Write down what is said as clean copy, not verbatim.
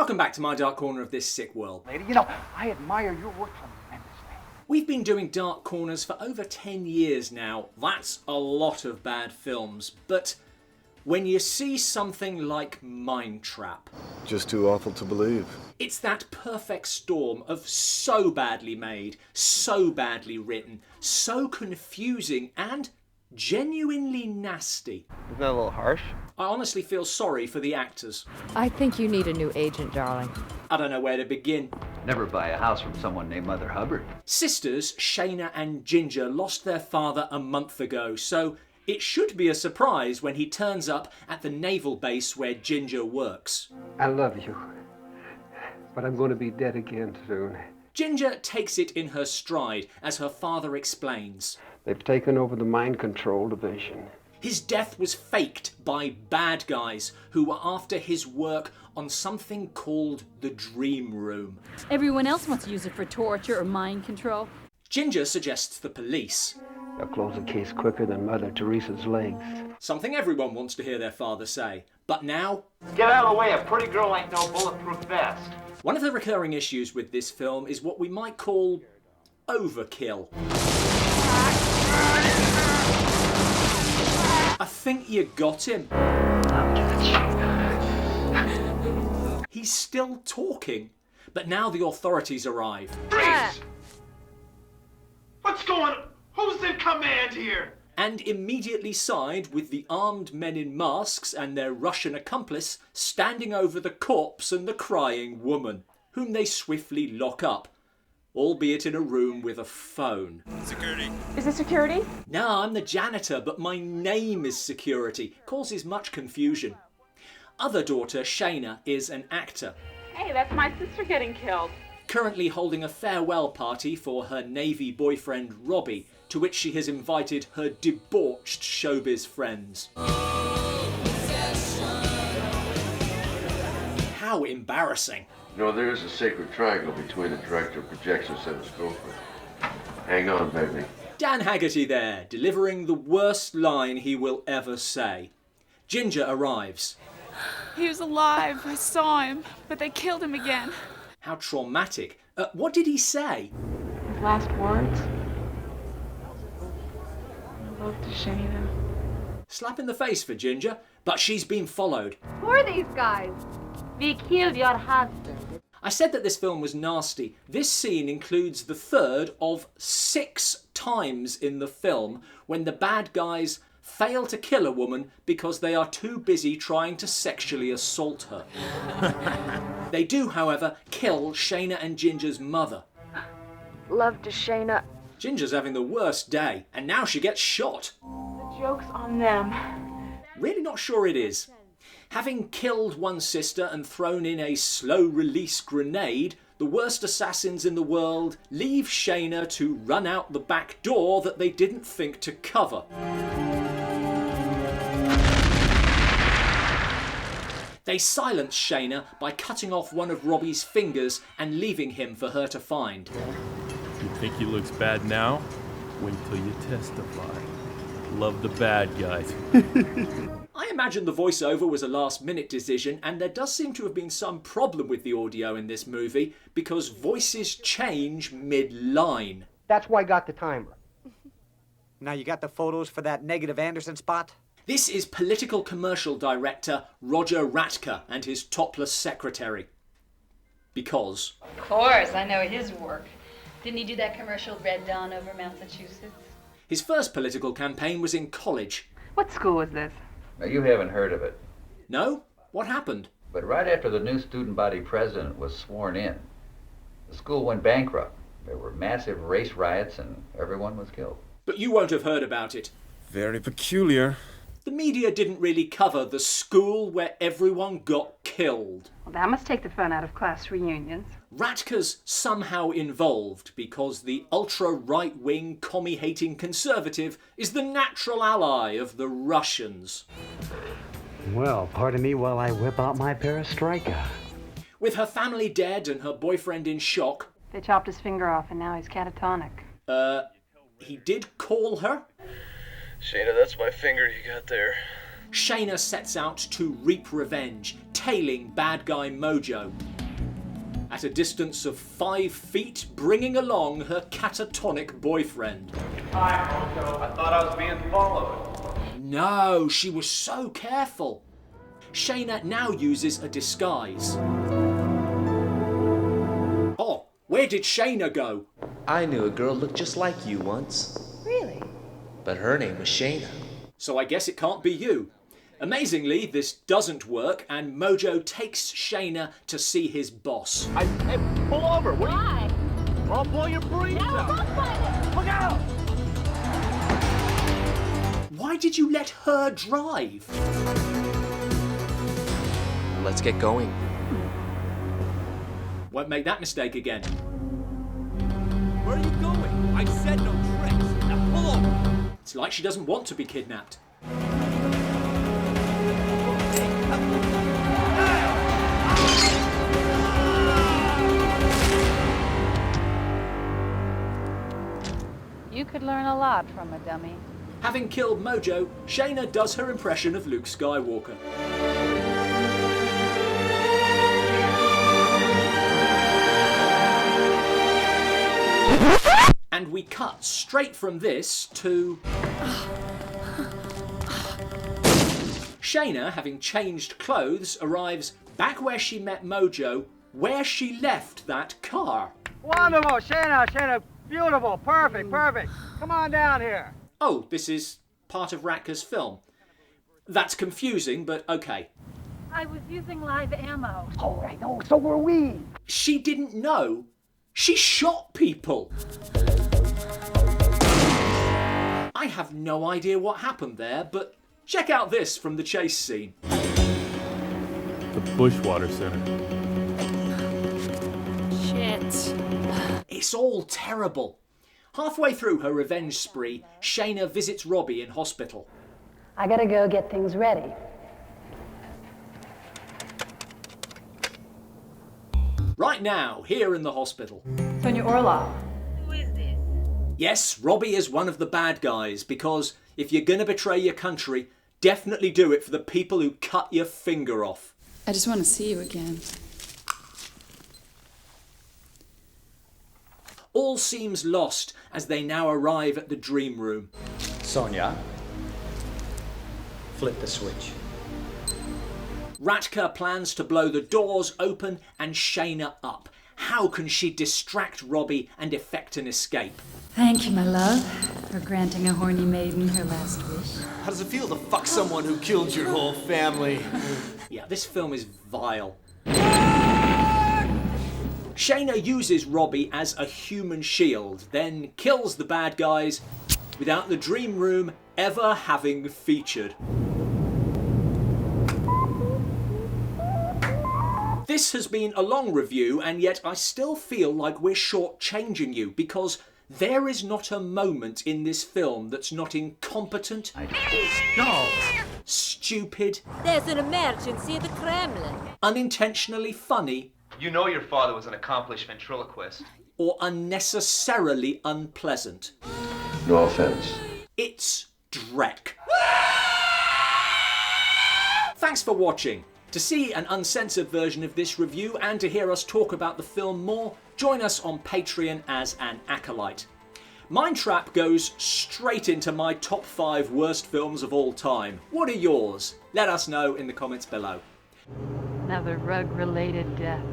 Welcome back to my dark corner of this sick world. Lady, you know, I admire your work tremendously. We've been doing dark corners for over 10 years now. That's a lot of bad films, but when you see something like Mind Trap... Just too awful to believe. It's that perfect storm of so badly made, so badly written, so confusing and genuinely nasty. Isn't that a little harsh? I honestly feel sorry for the actors. I think you need a new agent, darling. I don't know where to begin. Never buy a house from someone named Mother Hubbard. Sisters Shana and Ginger lost their father a month ago, so it should be a surprise when he turns up at the naval base where Ginger works. I love you, but I'm going to be dead again soon. Ginger takes it in her stride as her father explains. They've taken over the mind control division. His death was faked by bad guys who were after his work on something called the Dream Room. Everyone else wants to use it for torture or mind control. Ginger suggests the police. They'll close the case quicker than Mother Teresa's legs. Something everyone wants to hear their father say. But now... Get out of the way, a pretty girl ain't no bulletproof vest. One of the recurring issues with this film is what we might call overkill. I think you got him. He's still talking, but now the authorities arrive. Freeze! What's going on? Who's in command here? And immediately side with the armed men in masks and their Russian accomplice standing over the corpse and the crying woman, whom they swiftly lock up, albeit in a room with a phone. Security. Is it security? No, I'm the janitor, but my name is Security. Causes much confusion. Other daughter, Shana, is an actor. Hey, that's my sister getting killed. Currently holding a farewell party for her Navy boyfriend, Robbie, to which she has invited her debauched showbiz friends. How embarrassing. You know, there is a sacred triangle between the director of projections and his girlfriend. Hang on, baby. Dan Haggerty there, delivering the worst line he will ever say. Ginger arrives. He was alive. I saw him, but they killed him again. How traumatic. What did he say? His last words? I love to Shana. Slap in the face for Ginger, but she's been followed. Who are these guys? We killed your husband. I said that this film was nasty. This scene includes the third of 6 times in the film when the bad guys fail to kill a woman because they are too busy trying to sexually assault her. They do, however, kill Shana and Ginger's mother. Love to Shana. Ginger's having the worst day, and now she gets shot. The joke's on them. Really not sure it is. Having killed one sister and thrown in a slow-release grenade, the worst assassins in the world leave Shana to run out the back door that they didn't think to cover. They silence Shana by cutting off one of Robbie's fingers and leaving him for her to find. You think he looks bad now? Wait till you testify. Love the bad guys. I imagine the voiceover was a last-minute decision, and there does seem to have been some problem with the audio in this movie because voices change mid-line. That's why I got the timer. Now you got the photos for that negative Anderson spot? This is political commercial director Roger Ratka and his topless secretary. Because... Of course, I know his work. Didn't he do that commercial Red Dawn over Massachusetts? His first political campaign was in college. What school was this? Now, you haven't heard of it. No? What happened? But right after the new student body president was sworn in, the school went bankrupt. There were massive race riots and everyone was killed. But you won't have heard about it. Very peculiar. The media didn't really cover the school where everyone got killed. Well, that must take the fun out of class reunions. Ratka's somehow involved because the ultra-right-wing, commie-hating conservative is the natural ally of the Russians. Well, pardon me while I whip out my perestroika. With her family dead and her boyfriend in shock... They chopped his finger off and now he's catatonic. He did call her? Shana, that's my finger you got there. Shana sets out to reap revenge, tailing bad guy Mojo. at a distance of 5 feet, bringing along her catatonic boyfriend. Hi, Mojo. I thought I was being followed. No, she was so careful. Shana now uses a disguise. Oh, where did Shana go? I knew a girl looked just like you once. Really? But her name was Shana. So I guess it can't be you. Amazingly, this doesn't work, and Mojo takes Shana to see his boss. Hey, pull over. Why? I'll blow your brains out. Look out! Why did you let her drive? Let's get going. Won't make that mistake again. Where are you going? I said no tricks. Now pull over. It's like she doesn't want to be kidnapped. You could learn a lot from a dummy. Having killed Mojo, Shana does her impression of Luke Skywalker. And we cut straight from this to Shana, having changed clothes, arrives back where she met Mojo, where she left that car. Wonderful, Shana, beautiful, perfect. Come on down here. Oh, this is part of Ratka's film. That's confusing, but okay. I was using live ammo. Oh, I know, so were we. She didn't know. She shot people. I have no idea what happened there, but check out this from the chase scene. The Bushwater Center. Shit. It's all terrible. Halfway through her revenge spree, Shana visits Robbie in hospital. I gotta go get things ready. Right now, here in the hospital. Sonia Orlov. Who is this? Yes, Robbie is one of the bad guys, because if you're gonna betray your country, definitely do it for the people who cut your finger off. I just want to see you again. All seems lost as they now arrive at the dream room. Sonia, flip the switch. Ratka plans to blow the doors open and Shana up. How can she distract Robbie and effect an escape? Thank you, my love, for granting a horny maiden her last wish. How does it feel to fuck someone who killed your whole family? Yeah, this film is vile. Shana uses Robbie as a human shield, then kills the bad guys without the dream room ever having featured. This has been a long review, and yet I still feel like we're shortchanging you, because there is not a moment in this film that's not incompetent, stupid, There's an emergency at the Kremlin. unintentionally funny, You know your father was an accomplished ventriloquist. or unnecessarily unpleasant. No offense. It's Drek. Thanks for watching. To see an uncensored version of this review and to hear us talk about the film more, join us on Patreon as an acolyte. Mindtrap goes straight into my top 5 worst films of all time. What are yours? Let us know in the comments below. Another rug-related death.